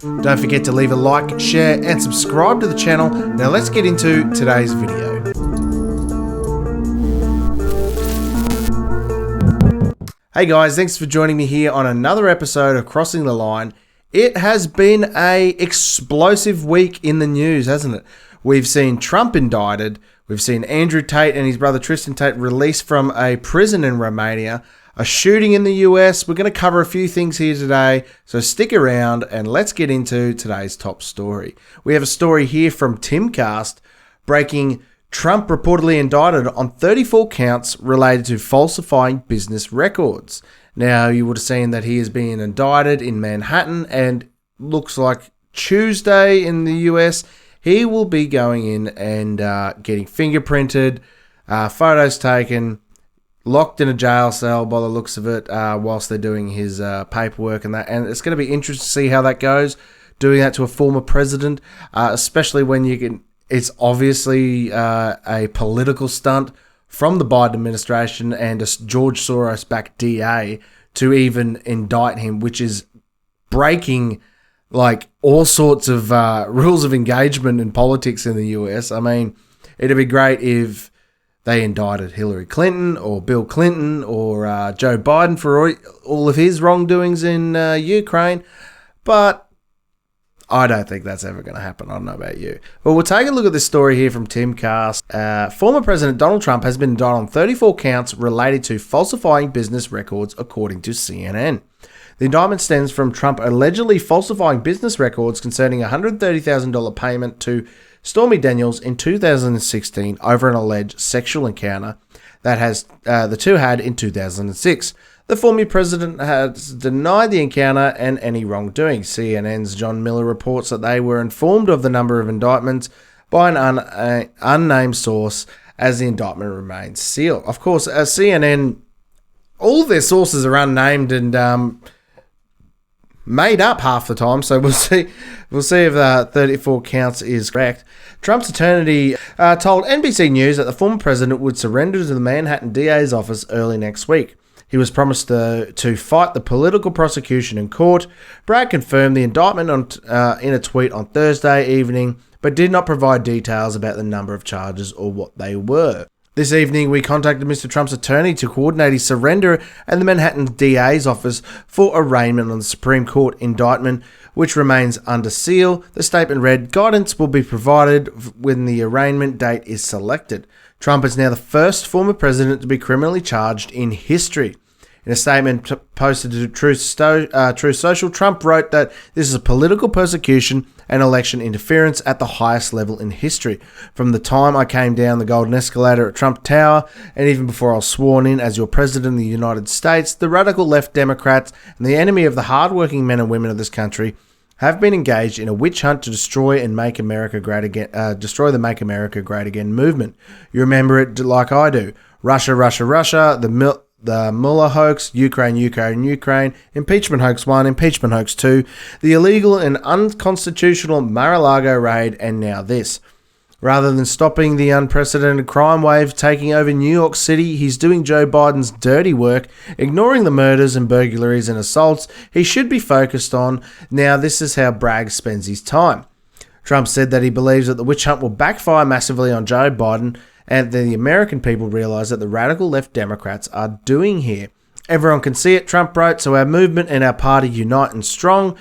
Don't forget to leave a like, share, and subscribe to the channel. Now let's get into today's video. Hey guys, thanks for joining me here on another episode of Crossing the Line. It has been an explosive week in the news, hasn't it? We've seen Trump indicted. We've seen Andrew Tate and his brother Tristan Tate released from a prison in Romania. A shooting in the US. We're going to cover a few things here today, so stick around and let's get into today's top story. We have a story here from Timcast breaking Trump reportedly indicted on 34 counts related to falsifying business records. Now, you would have seen that he is being indicted in Manhattan, and looks like Tuesday in the US, he will be going in and getting fingerprinted, photos taken, locked in a jail cell by the looks of it, whilst they're doing his paperwork and that. And it's going to be interesting to see how that goes, doing that to a former president, especially when you can. It's obviously a political stunt from the Biden administration and a George Soros-backed DA to even indict him, which is breaking like all sorts of rules of engagement in politics in the US. I mean, it'd be great if they indicted Hillary Clinton or Bill Clinton or Joe Biden for all of his wrongdoings in Ukraine, but I don't think that's ever going to happen. I don't know about you. Well, we'll take a look at this story here from Timcast. Former President Donald Trump has been indicted on 34 counts related to falsifying business records, according to CNN. The indictment stems from Trump allegedly falsifying business records concerning a $130,000 payment to Stormy Daniels in 2016 over an alleged sexual encounter that the two had in 2006. The former president has denied the encounter and any wrongdoing. CNN's John Miller reports that they were informed of the number of indictments by an unnamed source as the indictment remains sealed. Of course, CNN, all their sources are unnamed and made up half the time, so we'll see if the 34 counts is correct. Trump's attorney told NBC News that the former president would surrender to the Manhattan DA's office early next week. He was promised to fight the political prosecution in court. Bragg confirmed the indictment in a tweet on Thursday evening, but did not provide details about the number of charges or what they were. This evening, we contacted Mr. Trump's attorney to coordinate his surrender at the Manhattan DA's office for arraignment on the Supreme Court indictment, which remains under seal. The statement read, "Guidance will be provided when the arraignment date is selected." Trump is now the first former president to be criminally charged in history. In a statement posted to Truth Social, Trump wrote that this is a political persecution and election interference at the highest level in history. From the time I came down the golden escalator at Trump Tower, and even before I was sworn in as your president of the United States, the radical left Democrats and the enemy of the hardworking men and women of this country have been engaged in a witch hunt to destroy and make America great again. Destroy the Make America Great Again movement. You remember it like I do. Russia, Russia, Russia. The Mueller hoax, Ukraine, impeachment hoax 1, impeachment hoax 2, the illegal and unconstitutional Mar-a-Lago raid, and now this. Rather than stopping the unprecedented crime wave taking over New York City, he's doing Joe Biden's dirty work, ignoring the murders and burglaries and assaults he should be focused on. Now this is how Bragg spends his time. Trump said that he believes that the witch hunt will backfire massively on Joe Biden, and the American people realize that the radical left Democrats are doing here. Everyone can see it, Trump wrote, so our movement and our party unite and strong.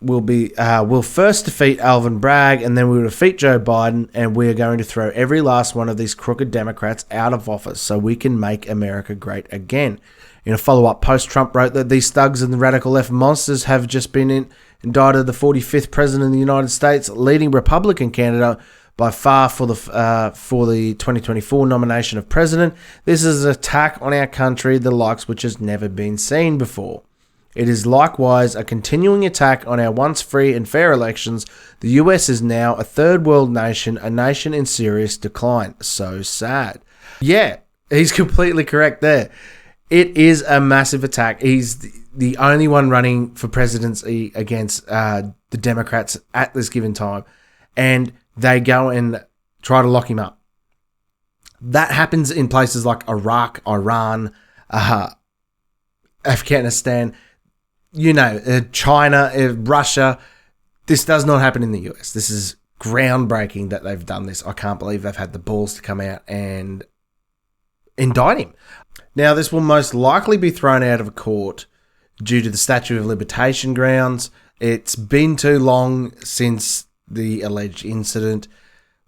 We'll first defeat Alvin Bragg, and then we'll defeat Joe Biden, and we are going to throw every last one of these crooked Democrats out of office so we can make America great again. In a follow-up post, Trump wrote that these thugs and the radical left monsters have just been indicted the 45th president of the United States, leading Republican candidate by far for the 2024 nomination of president. This is an attack on our country, the likes which has never been seen before. It is likewise a continuing attack on our once free and fair elections. The US is now a third world nation, a nation in serious decline. So sad. Yeah, he's completely correct there. It is a massive attack. He's the only one running for presidency against the Democrats at this given time. And they go and try to lock him up. That happens in places like Iraq, Iran, Afghanistan, China, Russia. This does not happen in the US. This is groundbreaking that they've done this. I can't believe they've had the balls to come out and indict him. Now, this will most likely be thrown out of court due to the statute of limitation grounds. It's been too long since the alleged incident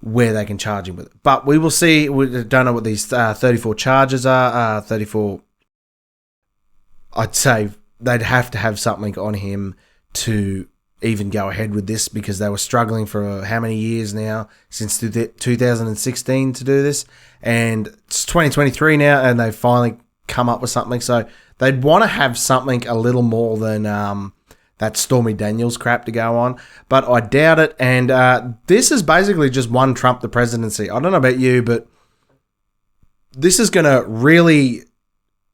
where they can charge him with it. But we will see. We don't know what these 34 charges are. 34, I'd say they'd have to have something on him to even go ahead with this, because they were struggling for how many years now, since 2016 to do this, and it's 2023 now, and they've finally come up with something. So they'd want to have something a little more than that Stormy Daniels crap to go on, but I doubt it. And this is basically just one Trump the presidency. I don't know about you, but this is going to really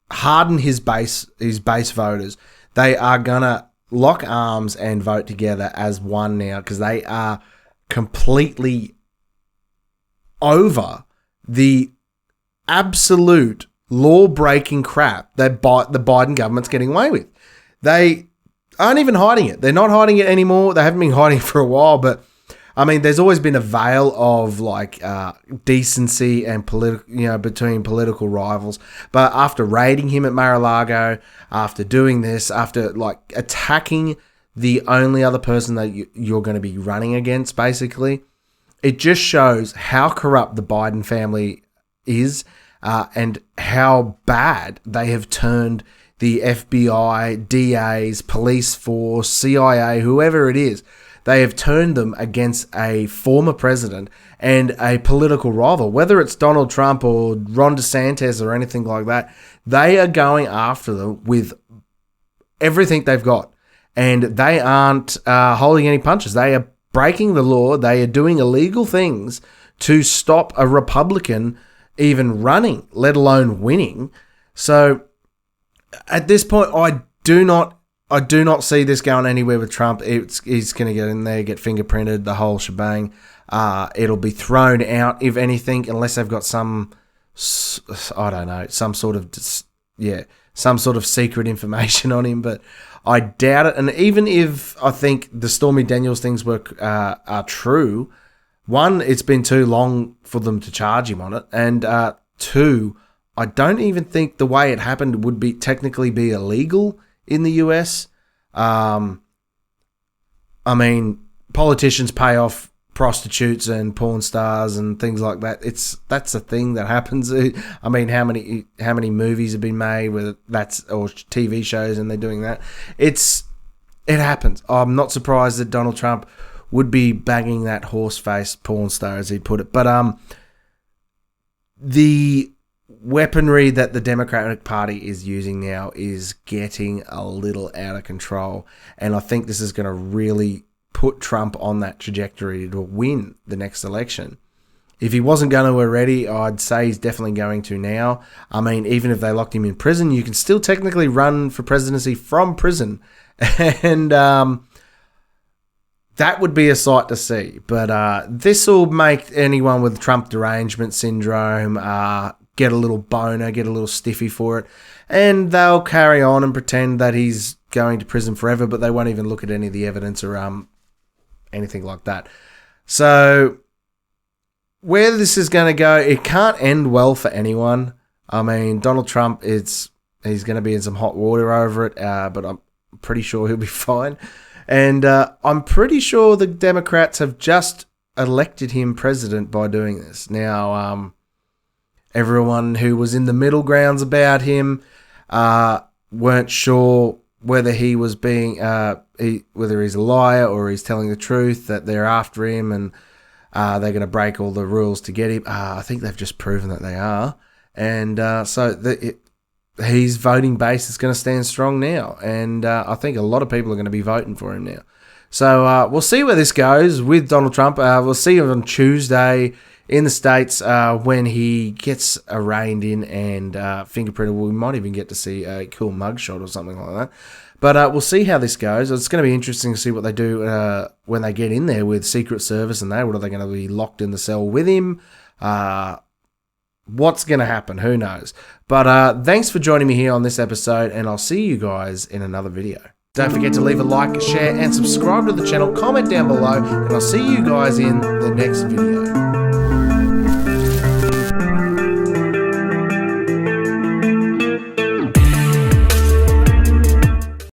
harden his base voters. They are going to lock arms and vote together as one now, because they are completely over the absolute law-breaking crap that the Biden government's getting away with. They aren't even hiding it. They're not hiding it anymore. They haven't been hiding it for a while, but I mean, there's always been a veil of decency and between political rivals. But after raiding him at Mar-a-Lago, after doing this, after attacking the only other person that you're going to be running against, basically, it just shows how corrupt the Biden family is, and how bad they have turned the FBI, DAs, police force, CIA, whoever it is. They have turned them against a former president and a political rival, whether it's Donald Trump or Ron DeSantis or anything like that. They are going after them with everything they've got, and they aren't holding any punches. They are breaking the law. They are doing illegal things to stop a Republican even running, let alone winning. So at this point, I do not see this going anywhere with Trump. He's going to get in there, get fingerprinted, the whole shebang. It'll be thrown out, if anything, unless they've got some sort of secret information on him. But I doubt it. And even if I think the Stormy Daniels things are true, one, it's been too long for them to charge him on it, and two, I don't even think the way it happened would be technically be illegal in the US. I mean, politicians pay off prostitutes and porn stars and things like that. That's a thing that happens. I mean, how many movies have been made or TV shows, and they're doing that. It happens. I'm not surprised that Donald Trump would be banging that horse-faced porn star, as he put it. But the weaponry that the Democratic Party is using now is getting a little out of control, and I think this is going to really put Trump on that trajectory to win the next election. If he wasn't going to already, I'd say he's definitely going to now. I mean, even if they locked him in prison, you can still technically run for presidency from prison, and that would be a sight to see. But this will make anyone with Trump derangement syndrome get a little boner, get a little stiffy for it, and they'll carry on and pretend that he's going to prison forever, but they won't even look at any of the evidence or anything like that. So where this is going to go, it can't end well for anyone. I mean, Donald Trump, he's going to be in some hot water over it, but I'm pretty sure he'll be fine. And I'm pretty sure the Democrats have just elected him president by doing this. Now, everyone who was in the middle grounds about him weren't sure whether he was whether he's a liar or he's telling the truth, that they're after him and they're going to break all the rules to get him. I think they've just proven that they are. And his voting base is going to stand strong now. And I think a lot of people are going to be voting for him now. So we'll see where this goes with Donald Trump. We'll see him on Tuesday in the States when he gets arraigned in and fingerprinted. We might even get to see a cool mugshot or something like that. But we'll see how this goes. It's going to be interesting to see what they do when they get in there with Secret Service and that. What are they going to be locked in the cell with him? What's going to happen? Who knows? But thanks for joining me here on this episode, and I'll see you guys in another video. Don't forget to leave a like, share, and subscribe to the channel. Comment down below, and I'll see you guys in the next video.